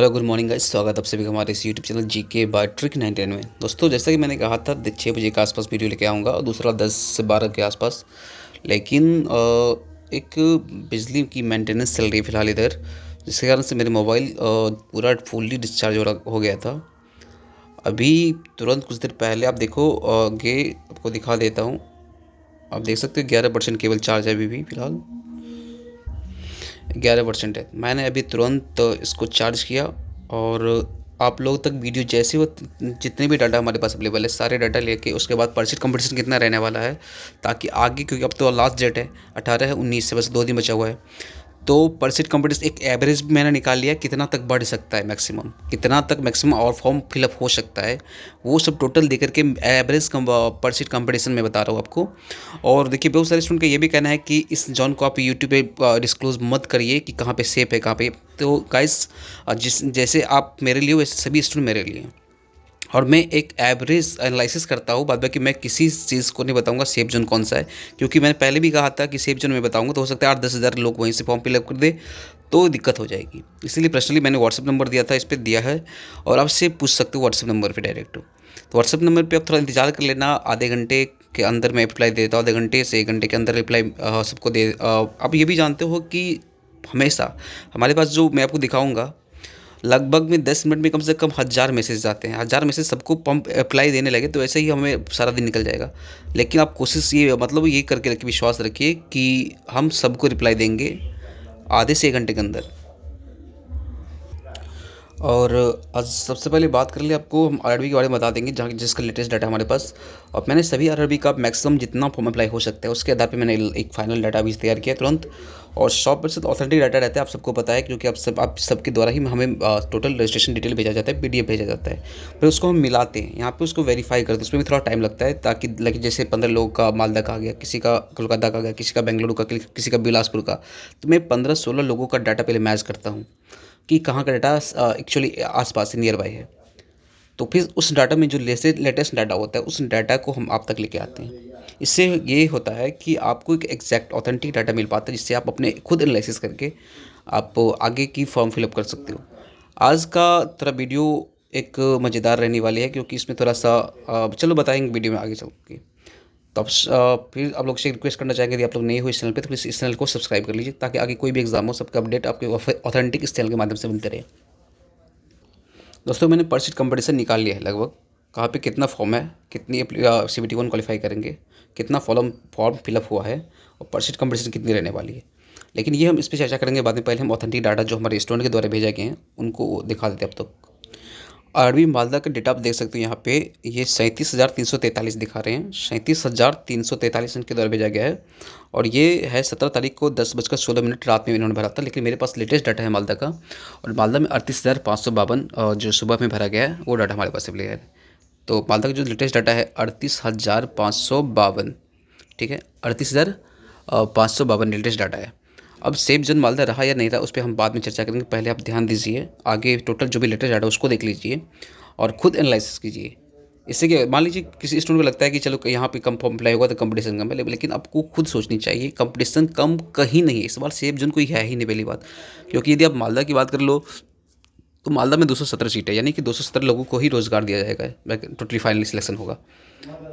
Hello good morning guys, स्वागत है आप सभी का हमारे इस YouTube channel GK by trick 99 में। दोस्तों, जैसा कि मैंने कहा था 6 बजे के आसपास वीडियो लेके आऊँगा और दूसरा 10 से 12 के आसपास। लेकिन एक बिजली की मेंटेनेंस चल रही है फ़िलहाल इधर, जिसके कारण से मेरे मोबाइल पूरा फुल्ली डिस्चार्ज हो गया था। अभी तुरंत कुछ देर पहले आप देखो, ये आपको दिखा देता हूँ। आप देख सकते हो 11% केवल चार्ज है अभी भी फ़िलहाल 11% है। मैंने अभी तुरंत इसको चार्ज किया और आप लोग तक वीडियो जैसे वो जितने भी डाटा हमारे पास अवेलेबल है सारे डाटा लेके उसके बाद परचेज कंपटीशन कितना रहने वाला है, ताकि आगे, क्योंकि अब तो लास्ट डेट है 18 है, 19 से बस 2 दिन बचा हुआ है। तो परसेंट कंपटीशन एक एवरेज भी मैंने निकाल लिया, कितना तक बढ़ सकता है मैक्सिमम, कितना तक मैक्सिमम और फॉर्म फिलअप हो सकता है, वो सब टोटल दे करके एवरेज परसेंट कंपटीशन में बता रहा हूँ आपको। और देखिए, बहुत सारे स्टूडेंट का ये भी कहना है कि इस जॉन को आप यूट्यूब पे डिस्क्लोज मत करिए कि कहाँ पे सेफ है कहाँ पे। तो गाइस, जिस जैसे आप मेरे लिए वैसे सभी स्टूडेंट मेरे लिए, और मैं एक एवरेज एनालिसिस करता हूँ। बाद बाकी मैं किसी चीज़ को नहीं बताऊंगा सेफ जोन कौन सा है, क्योंकि मैंने पहले भी कहा था कि सेफ जोन में बताऊंगा तो हो सकता है 8-10 हज़ार लोग वहीं से फॉर्म फिलअप कर दे, तो दिक्कत हो जाएगी। इसलिए पर्सनली मैंने व्हाट्सअप नंबर दिया था, इस पर दिया है और आपसे पूछ सकते हो व्हाट्सअप नंबर पर डायरेक्ट। तो व्हाट्सअप नंबर पर आप थोड़ा इंतजार कर लेना, आधे घंटे के अंदर मैं रिप्लाई देता हूँ, आधे घंटे से 1 घंटे के अंदर रिप्लाई सबको दे। आप ये भी जानते हो कि हमेशा हमारे पास जो मैं आपको दिखाऊंगा, लगभग में 10 मिनट में कम से कम 1000 मैसेज आते हैं। 1000 मैसेज सबको पंप अप्लाई देने लगे तो ऐसे ही हमें सारा दिन निकल जाएगा। लेकिन आप कोशिश ये, मतलब ये करके रखिए, विश्वास रखिए कि हम सबको रिप्लाई देंगे आधे से 1 घंटे के अंदर। और आज सबसे पहले बात कर ले, आपको हम आरआरबी के बारे में बता देंगे, जहाँ जिसका लेटेस्ट डाटा हमारे पास। और मैंने सभी आरआरबी का मैक्सिमम जितना फॉर्म अप्लाई हो सकता है उसके आधार पे मैंने एक फाइनल डाटा भी तैयार किया तुरंत। और 100% ऑथेंटिक डाटा रहता है, आप सबको पता है, क्योंकि आप सबके द्वारा ही हमें टोटल रजिस्ट्रेशन डिटेल भेजा जाता है, पीडीएफ भेजा जाता है। फिर उसको हम मिलाते हैं, यहाँ पे उसको वेरीफाई करते हैं, उसमें भी थोड़ा टाइम लगता है, ताकि लगे जैसे 15 लोगों का मालदा का आ गया, किसी का कोलकाता का आ गया, किसी का बेंगलुरु का, किसी का बिलासपुर का। तो मैं 15-16 लोगों का डाटा पहले मैच करता हूँ कि कहाँ का डाटा एक्चुअली आसपास नियर बाई है। तो फिर उस डाटा में जो लेटेस्ट डाटा होता है उस डाटा को हम आप तक लेके आते हैं। इससे ये होता है कि आपको एक एग्जैक्ट ऑथेंटिक डाटा मिल पाता है, जिससे आप अपने खुद एनालिसिस करके आप आगे की फॉर्म फिलअप कर सकते हो। आज का थोड़ा वीडियो एक मज़ेदार रहने वाली है, क्योंकि इसमें थोड़ा सा चलो बताएंगे वीडियो में आगे चल के। तो अब फिर आप लोग से रिक्वेस्ट करना चाहेंगे, यदि आप लोग नए हो इस चैनल पे तो प्लीज़ इस चैनल को सब्सक्राइब कर लीजिए, ताकि आगे कोई भी एग्जाम हो सबका अपडेट आपके ऑथेंटिक इस चैनल के माध्यम से मिलते रहे। दोस्तों, मैंने परसेंट कंपटीशन निकाल लिया है लगभग, कहाँ पे कितना फॉर्म है, कितनी CBT 1 क्वालिफाई करेंगे, कितना फॉर्म फिलअप हुआ है और परसेंट कंपटीशन कितनी रहने वाली है। लेकिन ये हम इस पर चर्चा करेंगे बाद में। पहले हम ऑथेंटिक डाटा जो हमारे स्टूडेंट के द्वारा भेजे गए हैं उनको दिखा देते हैं अब तक। आरबी मालदा का डेटा आप देख सकते हो यहाँ पे, ये 37,343 दिखा रहे हैं, 37,343 इनके द्वारा भेजा गया है। और ये है 17 तारीख को 10:16 रात में इन्होंने भरा था। लेकिन मेरे पास लेटेस्ट डाटा है मालदा का, और मालदा में 38,552 जो सुबह में भरा गया है वो डाटा हमारे पास अवेलेबल है। तो मालदा का जो लेटेस्ट डाटा है 38,552, ठीक है, 38,552 लेटेस्ट डाटा है। अब सेफ जोन मालदा रहा या नहीं रहा उस पर हम बाद में चर्चा करेंगे, पहले आप ध्यान दीजिए, आगे टोटल जो भी लेटेस्ट डाटा उसको देख लीजिए और खुद एनालिसिस कीजिए। इससे कि मान लीजिए किसी स्टूडेंट को लगता है कि चलो यहाँ पे कम फॉर्म अप्लाई होगा तो कंपटीशन कम है, लेकिन आपको खुद सोचनी चाहिए कंपटीशन कम कहीं नहीं है इस बार, सेफ जोन कोई है ही नहीं पहली बात। क्योंकि यदि आप मालदा की बात कर लो तो मालदा में 217 सीट है, यानी कि 217 लोगों को ही रोज़गार दिया जाएगा, टोटली फाइनली सिलेक्शन होगा।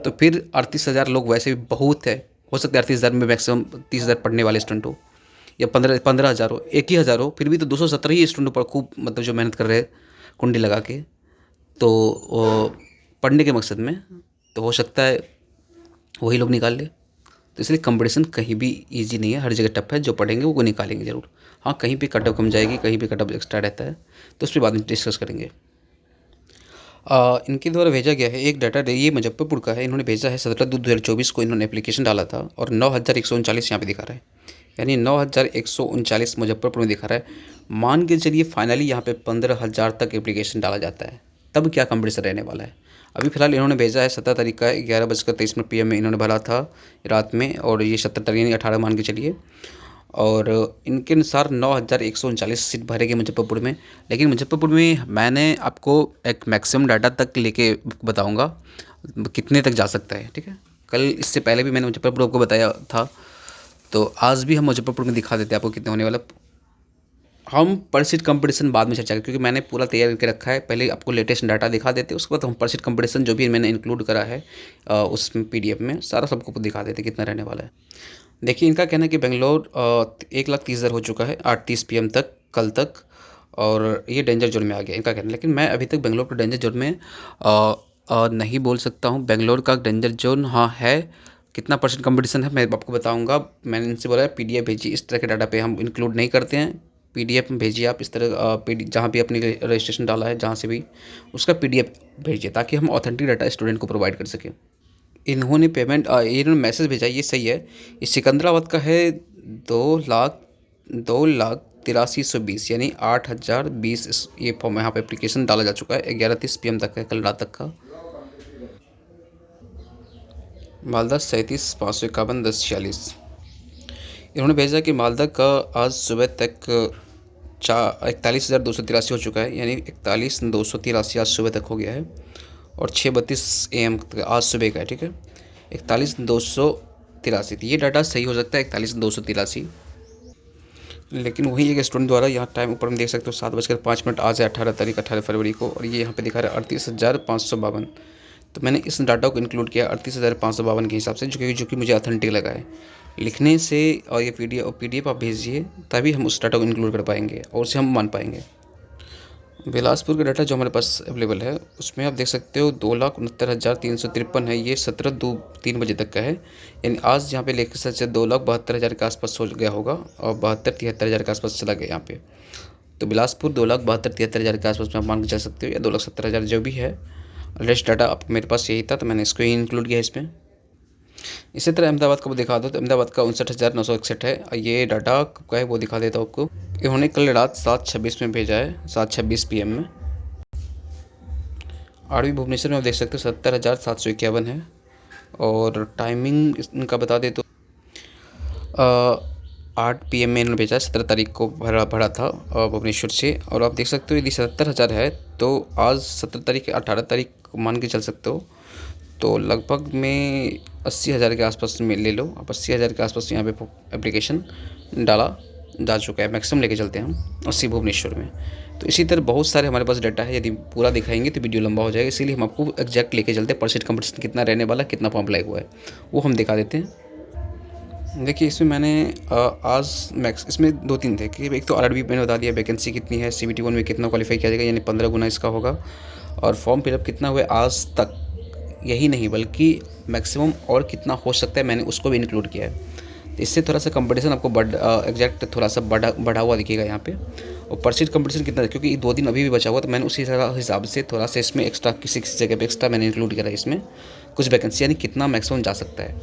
तो फिर 38,000 लोग वैसे भी बहुत है, हो सकता है 38,000 में मैक्सिमम 30,000 पढ़ने वाले स्टूडेंट हो, या 15,000 हो, 1 ही हज़ार हो, फिर भी तो 217 ही स्टूडेंट पर खूब, मतलब जो मेहनत कर रहे हैं कुंडी लगा के, तो पढ़ने के मकसद में, तो हो सकता है वही लोग निकाल ले। तो इसलिए कंपटीशन कहीं भी इजी नहीं है, हर जगह टफ है, जो पढ़ेंगे वो निकालेंगे ज़रूर। हाँ, कहीं पे कट ऑफ कम जाएगी, कहीं पे कट ऑफ एक्स्ट्रा रहता है, तो उस पर बाद में डिस्कस करेंगे। इनके द्वारा भेजा गया है एक डाटा, ये मुजफ्फरपुर का है, इन्होंने भेजा है 17/2/2024 को इन्होंने एप्लीकेशन डाला था, और 9,139 यहाँ पे दिखा रहा है, यानी 9,139 मुजफ्फरपुर में दिखा रहा है। मान के चलिए फाइनली यहाँ पे 15,000 तक एप्लीकेशन डाला जाता है, तब क्या कंपटीशन रहने वाला है। अभी फ़िलहाल इन्होंने भेजा है 17 तारीख का 11:23 PM में इन्होंने भरा था रात में, और ये 17 तारीख यानी 18 मान के चलिए। और इनके अनुसार 9,139 सीट भरेंगे मुजफ्फरपुर में। लेकिन मुजफ्फरपुर में मैंने आपको एक मैक्सिमम डाटा तक लेके बताऊंगा कितने तक जा सकता है, ठीक है। कल इससे पहले भी मैंने मुजफ्फरपुर आपको बताया था, तो आज भी हम मुजफ्फरपुर में दिखा देते हैं आपको कितने होने वाला। हम पर सीट कंपटीशन बाद में चर्चा करें, क्योंकि मैंने पूरा तैयार करके रखा है। पहले आपको लेटेस्ट डाटा दिखा देते, उसके बाद हम पर सीट कंपटीशन जो भी मैंने इंक्लूड करा है उस पीडीएफ में सारा सबको दिखा देते कितना रहने वाला है। देखिए, इनका कहना है कि बेंगलोर 1,30,000 हो चुका है 8:30 PM तक कल तक, और ये डेंजर जोन में आ गया इनका कहना है। लेकिन मैं अभी तक बेंगलोर को डेंजर जोन में नहीं बोल सकता हूँ। बेंगलोर का डेंजर जोन हाँ है। कितना परसेंट कंपटीशन है मैं आपको बताऊंगा। मैंने इनसे बोला है पीडीएफ भेजिए, इस तरह के डाटा पे हम इंक्लूड नहीं करते हैं। पीडीएफ में भेजिए आप, इस तरह जहाँ भी अपनी रजिस्ट्रेशन डाला है जहाँ से भी उसका पीडीएफ भेजिए, ताकि हम ऑथेंटिक डाटा स्टूडेंट को प्रोवाइड कर सकें। इन्होंने पेमेंट इन्होंने मैसेज भेजा, ये सही है। ये सिकंदराबाद का है 2,83,20, यानी 8,020। ये फॉर्म यहाँ पे एप्लीकेशन डाला जा चुका है, 11:30 PM तक है कल रात तक का। मालदा 37,551 1046। इन्होंने भेजा कि मालदा का आज सुबह तक 41,283 हो चुका है, यानी 41,283 आज सुबह तक हो गया है, और 6:32 AM आज सुबह का है, ठीक है। 41,283, ये डाटा सही हो सकता है 41,283। लेकिन वही एक स्टूडेंट द्वारा यहाँ टाइम ऊपर में देख सकते हो 7:05 आज है 18 तारीख 18 फरवरी को, और ये यहाँ पे दिखा रहा है 38,552। तो मैंने इस डाटा को इंक्लूड किया 38,552 के हिसाब से, जो कि मुझे ऑथेंटिक लगा है लिखने से। और ये पीडीएफ आप भेजिए, तभी हम उस डाटा को इंक्लूड कर पाएंगे और उसे हम मान पाएंगे। बिलासपुर का डाटा जो हमारे पास अवेलेबल है उसमें आप देख सकते हो 2,69,353 है। ये 17/2/3 तक का है, यानी आज यहाँ पे लेकर सच 2,72,000 के आसपास हो गया होगा, और 72-73 हज़ार के आसपास चला गया यहाँ पे। तो बिलासपुर 2,72-73 हज़ार के आसपास में आप मान के चल सकते हो, या 2,70,000 जो भी है। लेटेस्ट डाटा आप मेरे पास यही था, तो मैंने इसको ही इंक्लूड किया इसमें। इसी तरह अहमदाबाद का वो दिखा दो, तो अहमदाबाद का 59,961 है। ये डाटा कब का है वो दिखा देता हूँ आपको। इन्होंने कल रात 7:26 में भेजा है, 7:26 PM में। आरवी भुवनेश्वर में आप देख सकते हो 70,751 है, और टाइमिंग इनका बता दे तो 8 PM में इन्होंने भेजा है। 17 तारीख को भरा था भुवनेश्वर से, और आप देख सकते हो यदि 70,000 है तो आज 17 तारीख 18 तारीख मान के चल सकते हो, तो लगभग में 80,000 के आसपास में ले लो आप। 80,000 के आसपास यहाँ पे एप्लीकेशन डाला जा चुका है। मैक्सिमम लेके चलते हैं हम 80 भुवनेश्वर में। तो इसी तरह बहुत सारे हमारे पास डाटा है, यदि पूरा दिखाएंगे तो वीडियो लंबा हो जाएगा, इसीलिए हम आपको एग्जैक्ट लेके चलते हैं। परसेंट कंपटीशन कितना रहने वाला, कितना फॉर्म अप्लाई हुआ है वो हम दिखा देते हैं। देखिए, इसमें मैंने आज इसमें 2-3 थे कि एक तो आरआरबी मैंने बता दिया वैकेंसी कितनी है, CBT 1 में कितना क्वालिफाई किया जाएगा, यानी 15 गुना इसका होगा, और फॉर्म फिलअप कितना हुआ आज तक। यही नहीं बल्कि मैक्सिमम और कितना हो सकता है मैंने उसको भी इंक्लूड किया है। तो इससे थोड़ा सा कंपटीशन आपको एग्जैक्ट थोड़ा सा बढ़ा हुआ दिखेगा यहाँ पे। और परसेंट कंपटीशन कितना है, क्योंकि 2 दिन अभी भी बचा हुआ, तो मैंने उसी हिसाब से थोड़ा सा इसमें एक्स्ट्रा किसी जगह पे एक्स्ट्रा मैंने इंक्लूड करा है इसमें कुछ वैकेंसी, यानी कितना मैक्सिमम जा सकता है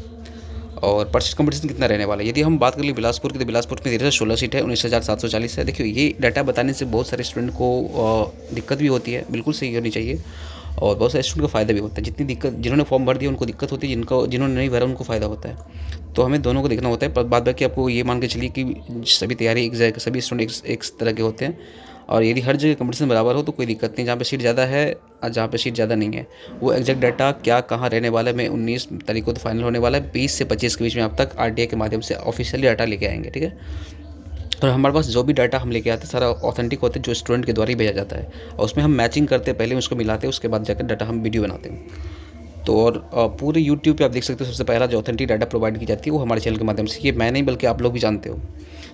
और परसेंट कंपटीशन कितना रहने वाला है। यदि हम बात कर लें बिलासपुर की, तो बिलासपुर में 16 सीट है, 19,740 है। देखिए, ये डाटा बताने से बहुत सारे स्टूडेंट को दिक्कत भी होती है, बिल्कुल सही होनी चाहिए, और बहुत सारे स्टूडेंट को फ़ायदा भी होता है। जितनी दिक्कत जिन्होंने फॉर्म भर दिया उनको दिक्कत होती है, जिन्होंने नहीं भरा उनको फ़ायदा होता है। तो हमें दोनों को देखना होता है। पर बाद बाकी आपको ये मान के चलिए कि सभी तैयारी सभी स्टूडेंट एक तरह के होते हैं, और यदि हर जगह कंपटीशन बराबर हो तो कोई दिक्कत नहीं। जहाँ पे सीट ज़्यादा है और जहाँ पे सीट ज़्यादा नहीं है, वो एग्जैक्ट डाटा क्या कहाँ रहने वाला है, मैं 19 तारीख को तो फाइनल होने वाला है। 20 से 25 के बीच में आप तक RTI के माध्यम से ऑफिशियली डाटा लेके आएंगे, ठीक है। और हमारे पास जो भी डाटा हम लेके आते हैं सारा ऑथेंटिक होता है, जो स्टूडेंट के द्वारा ही भेजा जाता है, और उसमें हम मैचिंग करते हैं, पहले उसको मिलाते हैं, उसके बाद जाकर डाटा हम वीडियो बनाते हैं। तो और पूरे यूट्यूब पे आप देख सकते हो सबसे पहला जो ऑथेंटिक डाटा प्रोवाइड की जाती है वो हमारे चैनल के माध्यम से। ये मैं नहीं बल्कि आप लोग भी जानते हो।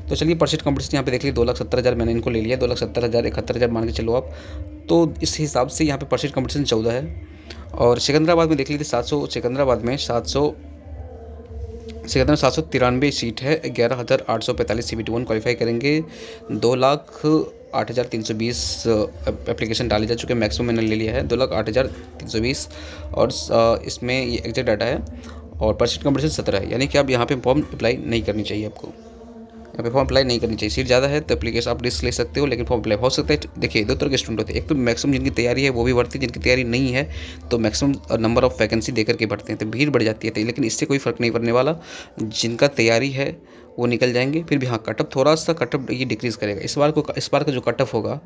तो चलिए, परसेंट कंपटीशन यहाँ पे देख लीजिए 2,70,000 मैंने इनको ले लिया, 2,70,000 71,000 मान के चलो आप। तो इस हिसाब से यहाँ पे परसेंट कंपटीशन 14 है। और सिकंदराबाद में देख लीजिए 700, सिकंदराबाद में 793 सीट है, 11,845 CBT 1 क्वालिफाई करेंगे। 2,08,320 एप्लीकेशन डाले जा चुके हैं, मैक्सिमम मैंने ले लिया है 2,08,320, और इसमें ये एग्जैक्ट डाटा है। और परसेंट कंपटीशन 17 है, यानी कि आप यहाँ पे फॉर्म अप्लाई नहीं करनी चाहिए आपको। यहाँ पे फॉर्म अप्लाई नहीं करनी चाहिए। सीट ज़्यादा है तो एप्लीकेशन आप रिस्क ले सकते हो, लेकिन फॉर्म अप्लाई हो सकता है। देखिए, 2 तरह के स्टूडेंट होते हैं, एक तो मैक्सिमम जिनकी तैयारी है वो भी भरती है, जिनकी तैयारी नहीं है तो मैक्सिमम नंबर ऑफ वैकेंसी देकर के भरते हैं, तो भीड़ बढ़ जाती है। लेकिन इससे कोई फ़र्क नहीं पड़ने वाला। जिनका तैयारी है वो निकल जाएंगे। फिर भी हाँ, कट ऑफ थोड़ा सा कट ऑफ ये डिक्रीज़ करेगा। इस बार का जो कट ऑफ होगा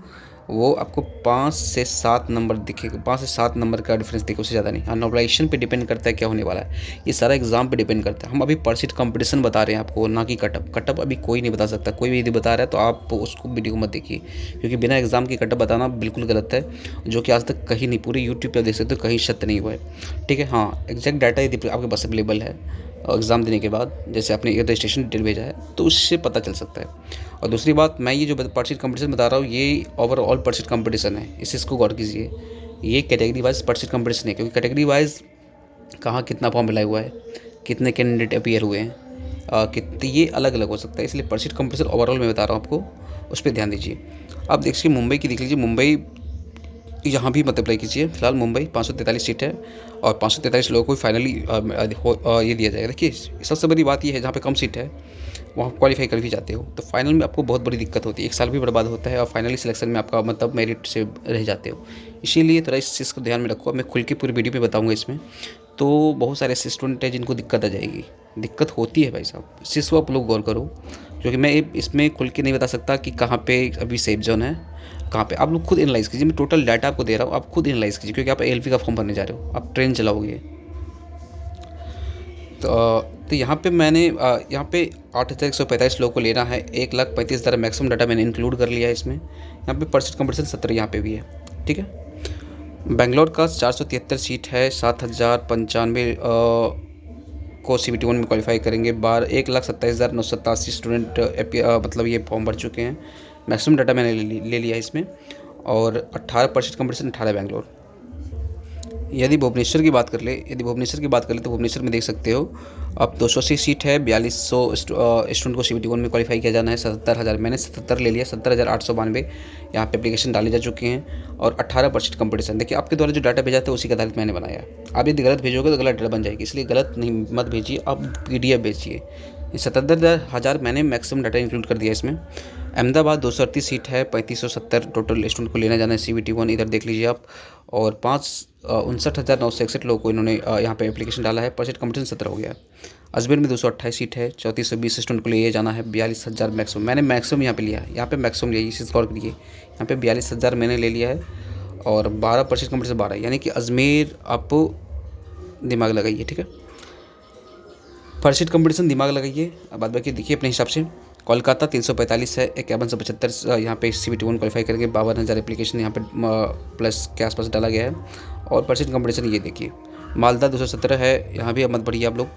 वो आपको 5 से 7 नंबर दिखेगा, 5 से 7 नंबर का डिफरेंस दिखेगा, उससे ज़्यादा नहीं। हाँ, नॉर्मलाइजेशन पे डिपेंड करता है क्या होने वाला है, ये सारा एग्जाम पे डिपेंड करता है। हम अभी पर सीट कंपटीशन बता रहे हैं आपको, ना कि कट ऑफ। कट ऑफ अभी कोई नहीं बता सकता, कोई भी यदि बता रहा है तो आप उसको वीडियो मत देखिए, क्योंकि बिना एग्जाम की कट ऑफ बताना बिल्कुल गलत है, जो कि आज तक कहीं नहीं, पूरे यूट्यूब पर देख सकते हो, कहीं सत्य नहीं हुआ है। ठीक है, हाँ, एग्जैक्ट डाटा यदि आपके पास अवेलेबल है एग्ज़ाम देने के बाद, जैसे आपने रजिस्ट्रेशन डिटेल भेजा है, तो उससे पता चल सकता है। और दूसरी बात, मैं ये जो परसीट कंपटीशन बता रहा हूँ, ये ओवरऑल परसीट कंपटीशन है, इसको गौर कीजिए। ये कैटेगरी वाइज परसीट कंपटीशन है, क्योंकि कैटेगरी वाइज कहाँ कितना फॉर्म अप्लाई हुआ है, कितने कैंडिडेट अपीयर हुए हैं, कितने, ये अलग अलग हो सकता है। इसलिए परसीट कंपटीशन ओवरऑल मैं बता रहा हूँ आपको, उस पर ध्यान दीजिए। अब देखिए मुंबई की देख लीजिए, मुंबई यहाँ भी मत अप्लाई कीजिए। फिलहाल मुंबई 543 सीट है और 543 लोगों को फाइनली ये दिया जाएगा। देखिए सबसे बड़ी बात ये है, जहाँ पे कम सीट है वहाँ क्वालिफाई कर भी जाते हो तो फाइनल में आपको बहुत बड़ी दिक्कत होती है, 1 साल भी बर्बाद होता है और फाइनली सिलेक्शन में आपका मतलब मेरिट से रह जाते हो। इसीलिए थोड़ा इस चीज़ को ध्यान में रखो। मैं खुल के पूरी वीडियो में बताऊँगा इसमें। तो बहुत सारे ऐसे स्टूडेंट हैं जिनको दिक्कत आ जाएगी, दिक्कत होती है भाई साहब, इस चीज़ को आप लोग गौर करो, क्योंकि मैं इसमें खुल के नहीं बता सकता कि कहाँ पे अभी सेफ जोन है, कहाँ पे। आप लोग खुद एनालाइज़ कीजिए, मैं टोटल डाटा आपको दे रहा हूँ, आप खुद एनालाइज़ कीजिए, क्योंकि आप एलपी का फॉर्म भरने जा रहे हो, आप ट्रेन चलाओगे। तो यहाँ पे मैंने यहाँ पे 8,145 लोगों को लेना है, 1,35,000 मैक्सिमम डाटा मैंने इंक्लूड कर लिया है इसमें। यहाँ पे परसेंट कंपटीशन 70 यहाँ पे भी है। ठीक है, बेंगलोर का 473 सीट है, 7,095 को CBT 1 में क्वालिफाई करेंगे। 1,27,987 स्टूडेंट मतलब ये फॉर्म भर चुके हैं। मैक्सिमम डाटा मैंने ले लिया है इसमें, और 18% कंपटीशन 18 बेंगलोर। यदि भुवनेश्वर की बात कर ले तो भुवनेश्वर में देख सकते हो अब 280 सीट है, 4200 स्टूडेंट को CBT 1 में क्वालिफाई किया जाना है। 77,000 मैंने 77 ले लिया, 70,892 यहाँ पे एप्लीकेशन डाले जा चुके हैं और 18% कंपटीशन। देखिए आपके द्वारा जो डाटा भेजा था उसी के आधारित मैंने बनाया। आप यदि गलत भेजोगे तो गलत डाटा बन जाएगी, इसलिए गलत नहीं मत भेजिए, आप PDF भेजिए। 77,000 मैंने मैक्सिमम डाटा इंक्लूड कर दिया इसमें। अहमदाबाद 238 सीट है, 3570 टोटल स्टूडेंट को लेना जाना है CBT 1, इधर देख लीजिए आप। और 59,961 लोगों को इन्होंने यहाँ पे एप्लीकेशन डाला है। परसेंट कंपटीशन 17 हो गया है। अजमेर में 228 सीट है, 3420 स्टूडेंट को लिए जाना है, 42,000 मैक्सिमम। मैंने मैक्सिमम यहाँ पे लिया है, यहाँ पे मैक्सिमम लिया है, इसी गौर करिए। यहाँ पे 42,000 मैंने ले लिया है और 12% कंपटीशन 12, यानी कि अजमेर आप दिमाग लगाइए। ठीक है, परसेंट कंपटीशन दिमाग लगाइए, बाद बाकी देखिए अपने हिसाब से। कोलकाता 345 है, 5175 यहाँ पे CBT 1 क्वालिफाई करेंगे। 52,000 एप्लीकेशन यहाँ पे प्लस के आसपास डाला गया है और परसेंट कंपटीशन ये देखिए। मालदा 217 है, यहाँ भी मत बढ़िए आप लोग।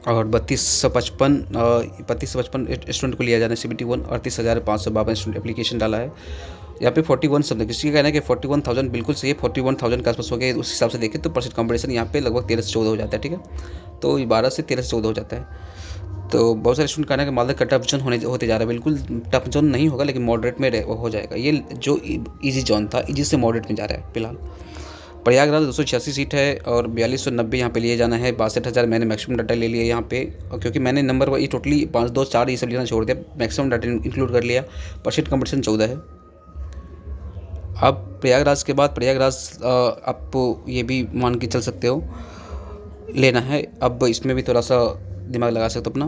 और 3255 स्टूडेंट को लिया जाना है CBT 1, 38,552 स्टूडेंट एप्लीकेशन डाला है। यहाँ पे 41 शब्द, किसी का कहना है कि 41,000 बिल्कुल सही है, 41,000 के आसपास हो गया। उस हिसाब से देखें तो परसेंट कंपटीशन यहाँ पे लगभग 13 से 14 हो जाता है। ठीक है, तो 12 से 13 से 14 हो जाता है। तो बहुत सारे स्टूडेंट कहना है कि मालदा का टफ जोन होते जा रहा है। बिल्कुल टफ जोन नहीं होगा, लेकिन मॉडरेट में हो जाएगा। ये जो इजी जोन था, इजी से मॉडरेट में जा रहा है फिलहाल। प्रयागराज 286 सीट है और 4290 यहाँ पे लिए जाना है। 62,000 मैंने मैक्सिमम डाटा ले लिया यहाँ पे, और क्योंकि मैंने नंबर ये टोटली 5, 2, 4 ये सब लेना छोड़ दिया, मैक्सिमम डाटा इंक्लूड कर लिया। परसेंट कंपटीशन 14 है। अब प्रयागराज के बाद आप ये भी मान के चल सकते हो लेना है। अब इसमें भी थोड़ा सा दिमाग लगा सकते हो अपना।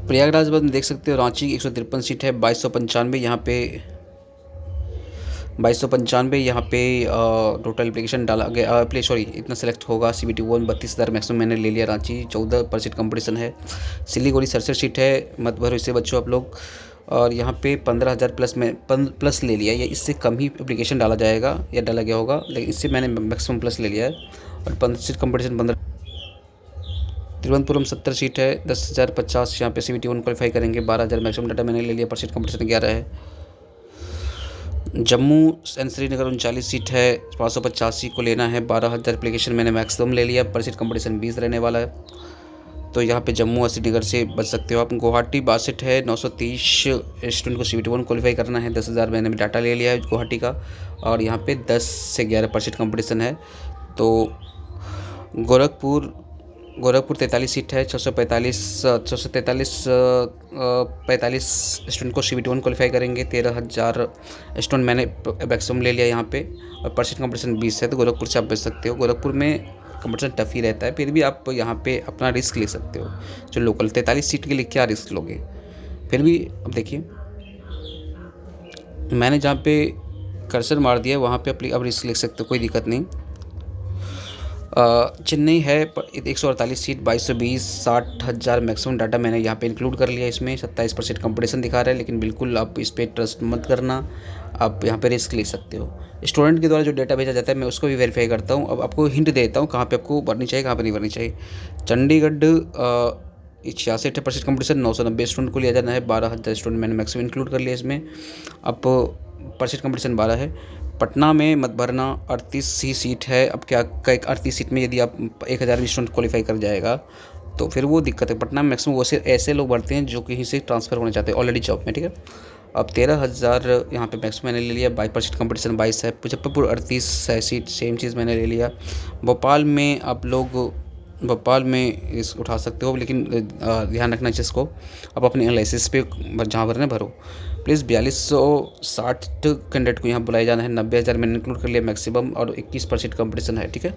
प्रयागराज बाद में देख सकते हो रांची 153 सीट है, 2295 यहाँ पे 2295 यहाँ पे टोटल एप्लीकेशन डाला गया। इतना सेलेक्ट होगा। CBT 1 32,000 मैक्सिमम मैंने ले लिया। रांची 14% कंपटीशन है। सिलीगुड़ी 67 सीट है, मत भरो इससे बच्चों आप लोग। और यहाँ पे 15,000 प्लस ले लिया, या इससे कम ही एप्लीकेशन डाला जाएगा या डाला गया होगा, लेकिन इससे मैंने मैक्सिमम प्लस ले लिया है। और 15 सीट कंपटीशन 15। तिरुवनंतपुरम 70 सीट है, 10,050 यहाँ पे CBT 1 क्वालिफाई करेंगे। 12,000 मैक्सिमम डाटा मैंने ले लिया। परसेंट कंपटीशन 11 है। जम्मू एंड श्रीनगर 39 सीट है, 585 को लेना है। 12,000 एप्लीकेशन मैंने मैक्सिमम ले लिया। परसेंट कंपटीशन 20 रहने वाला है, तो यहाँ पे जम्मू और श्रीनगर से बच सकते हो आप। गुवाहाटी 62 है, 930 स्टूडेंट को CBT 1 क्वालिफाई करना है। 10,000 मैंने डाटा ले लिया है गुवाहाटी का, और यहाँ पे 10 से 11% कंपटीशन है। तो गोरखपुर 43 सीट है, 645 स्टूडेंट को CBT 1 क्वालिफाई करेंगे। 13,000 स्टूडेंट मैंने मैक्सिमम ले लिया यहाँ पे, और परसेंट कंपटीशन 20 है, तो गोरखपुर से आप बच सकते हो। गोरखपुर में कंपटीशन टफ ही रहता है, फिर भी आप यहाँ पे अपना रिस्क ले सकते हो। जो लोकल 43 सीट के लिए क्या रिस्क लोगे? फिर भी अब देखिए, मैंने जहाँ पे कर्सर मार दिया है वहाँ पे अपनी अब रिस्क ले सकते हो, कोई दिक्कत नहीं। चेन्नई है 148 सीट, 2220, 60,000 मैक्सिमम डाटा मैंने यहाँ पे इंक्लूड कर लिया। इसमें 27% कंपटीशन दिखा रहा है, लेकिन बिल्कुल आप इस पर ट्रस्ट मत करना, आप यहाँ पे रिस्क ले सकते हो। स्टूडेंट के द्वारा जो डेटा भेजा जाता है मैं उसको भी वेरीफाई करता हूँ। अब आपको हिंट देता हूँ कहाँ पे आपको भरनी चाहिए, कहाँ पे नहीं भरनी चाहिए। चंडीगढ़ 66% कंपटीशन, 990 स्टूडेंट को लिया जाना है, 12,000 स्टूडेंट मैंने मैक्सिमम इंक्लूड कर लिया इसमें। अब परसेंट कंपटीशन 12 है। पटना में मत भरना, 38 ही सीट है। अब क्या 38 सीट में यदि आप 1,000 स्टूडेंट क्वालिफाई कर जाएगा तो फिर वो दिक्कत है। पटना में मैक्सिमम वो से ऐसे लोग भरते हैं जो कहीं से ट्रांसफ़र होना चाहते हैं ऑलरेडी जॉब में, ठीक है। अब 13,000 यहाँ पे मैक्सिमम मैंने ले लिया। 22% कंपटीशन 22 है। मुजफ्फरपुर 38 है सीट, सेम चीज़ मैंने ले लिया। भोपाल में आप लोग भोपाल में इस उठा सकते हो, लेकिन ध्यान रखना चीज़ को, आप अपने एनालिसिस पे जहाँ भरना भरो। प्लीज़ 4260 कैंडिडेट को यहाँ बुलाया जाना है। 90,000 मैंने इंक्लूड कर लिया मैक्सिमम, और 21% कंपटीशन है, ठीक है।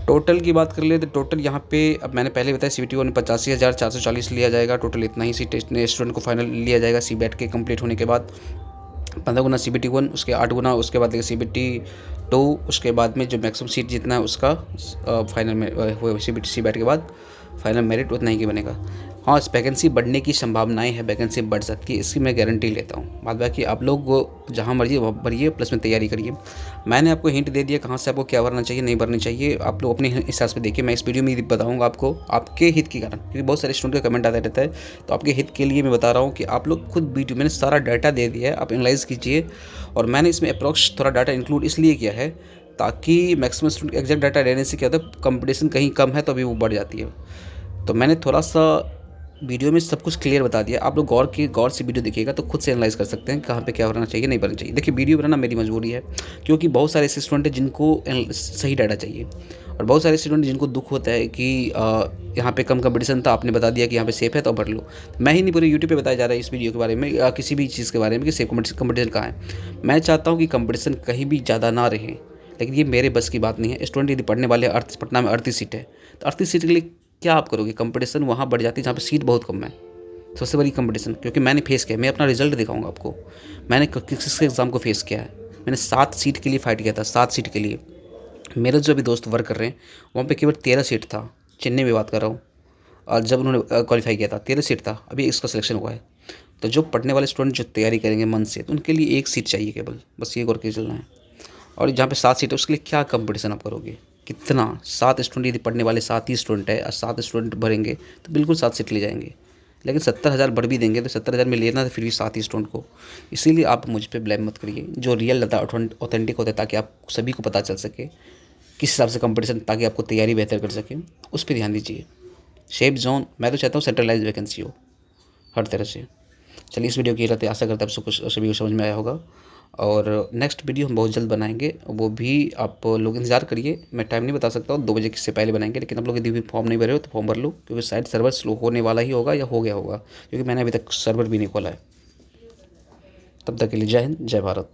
टोटल की बात कर ले तो टोटल यहाँ पे अब मैंने पहले बताया CBT 1 85,440 लिया जाएगा। टोटल इतना ही सीट स्टूडेंट को फाइनल लिया जाएगा CBET के कंप्लीट होने के बाद। 15 गुना CBT 1, उसके 8 गुना उसके बाद CBT 2, उसके बाद में जो मैक्सिमम सीट जितना है उसका फाइनल में CBET के बाद फाइनल मेरिट उतना ही की बनेगा। हाँ, वैकेंसी बढ़ने की संभावनाएं है, वैकेंसी बढ़ सकती है, इसकी मैं गारंटी लेता हूँ। बाद बाकी आप लोग जहाँ मर्जी वहाँ भरिए, प्लस में तैयारी करिए। मैंने आपको हिंट दे दिया कहाँ से आपको क्या भरना चाहिए, नहीं भरनी चाहिए, आप लोग अपने हिसाब से देखिए। मैं इस वीडियो में बताऊँगा आपको आपके हित के कारण, क्योंकि बहुत सारे स्टूडेंट का कमेंट आता रहता है, तो आपके हित के लिए मैं बता रहा हूँ कि आप लोग खुद वीडियो, मैंने सारा डाटा दे दिया है, आप एनालाइज़ कीजिए। और मैंने इसमें अप्रॉक्स थोड़ा डाटा इंक्लूड इसलिए किया है ताकि मैक्सिमम स्टूडेंट एग्जैक्ट डाटा लेने से क्या होता है, कंपटीशन कहीं कम है तो अभी वो बढ़ जाती है। तो मैंने थोड़ा सा वीडियो में सब कुछ क्लियर बता दिया। आप लोग गौर से वीडियो देखिएगा तो खुद से एनालाइज़ कर सकते हैं कहाँ पे क्या भरना चाहिए, नहीं भरना चाहिए। देखिए, वीडियो बनाना मेरी मजबूरी है, क्योंकि बहुत सारे ऐसे स्टूडेंट हैं जिनको सही डाटा चाहिए, और बहुत सारे स्टूडेंट जिनको दुख होता है कि यहाँ पे कम कंपटीशन था, आपने बता दिया कि यहाँ पे सेफ़ है तो भर लो। मैं ही नहीं, पूरे यूट्यूब पे बताया जा रहा है इस वीडियो के बारे में या किसी भी चीज़ के बारे में कि सेफ कंपटीशन कहाँ है। मैं चाहता हूँ कि कंपटीशन कहीं भी ज़्यादा ना रहे, लेकिन ये मेरे बस की बात नहीं है। स्टूडेंट यदि पढ़ने वाले पटना में 38 सीट है, तो 38 सीट के लिए क्या आप करोगे? कंपटीशन वहाँ बढ़ जाती है जहाँ पे सीट बहुत कम है, सबसे बड़ी कंपटीशन, क्योंकि मैंने फेस किया। मैं अपना रिजल्ट दिखाऊंगा आपको, मैंने किस एग्ज़ाम को फेस किया है। मैंने 7 सीट के लिए फ़ाइट किया था, 7 सीट के लिए। मेरे जो अभी दोस्त वर्क कर रहे हैं वहाँ पे केवल 13 सीट था, चेन्नई में बात कर रहा हूँ। और जब उन्होंने क्वालिफाई किया था 13 सीट था, अभी इसका सिलेक्शन हुआ है। तो जो पढ़ने वाले स्टूडेंट जो तैयारी करेंगे मन से, तो उनके लिए 1 सीट चाहिए केवल, बस ये करके चलना है। और जहाँ पे 7 सीट है उसके लिए क्या कंपटीशन आप करोगे? कितना? 7 स्टूडेंट यदि पढ़ने वाले 7 ही स्टूडेंट है और 7 स्टूडेंट भरेंगे तो बिल्कुल 7 सीट ले जाएंगे। लेकिन 70,000 भर भी देंगे तो 70,000 में लेना था फिर भी 7 ही स्टूडेंट को। इसीलिए आप मुझ पे ब्लेम मत करिए, जो रियल डाटा ऑथेंटिक होता है, ताकि आप सभी को पता चल सके किस हिसाब से कंपटीशन, ताकि आपको तैयारी बेहतर कर सके, उस पर ध्यान दीजिए। सेफ जोन, मैं तो चाहता हूँ सेंट्रलाइज वैकेंसी हो हर तरह से। चलिए, इस वीडियो की रहते आशा करता है आपको सभी को समझ में आया होगा, और नेक्स्ट वीडियो हम बहुत जल्द बनाएंगे, वो भी आप लोग इंतजार करिए। मैं टाइम नहीं बता सकता हूँ, 2 बजे से पहले बनाएंगे, लेकिन आप लोग यदि भी फॉर्म नहीं भरे हो तो फॉर्म भर लो, क्योंकि शायद सर्वर स्लो होने वाला ही होगा या हो गया होगा, क्योंकि मैंने अभी तक सर्वर भी नहीं खोला है। तब तक के लिए जय हिंद, जय भारत।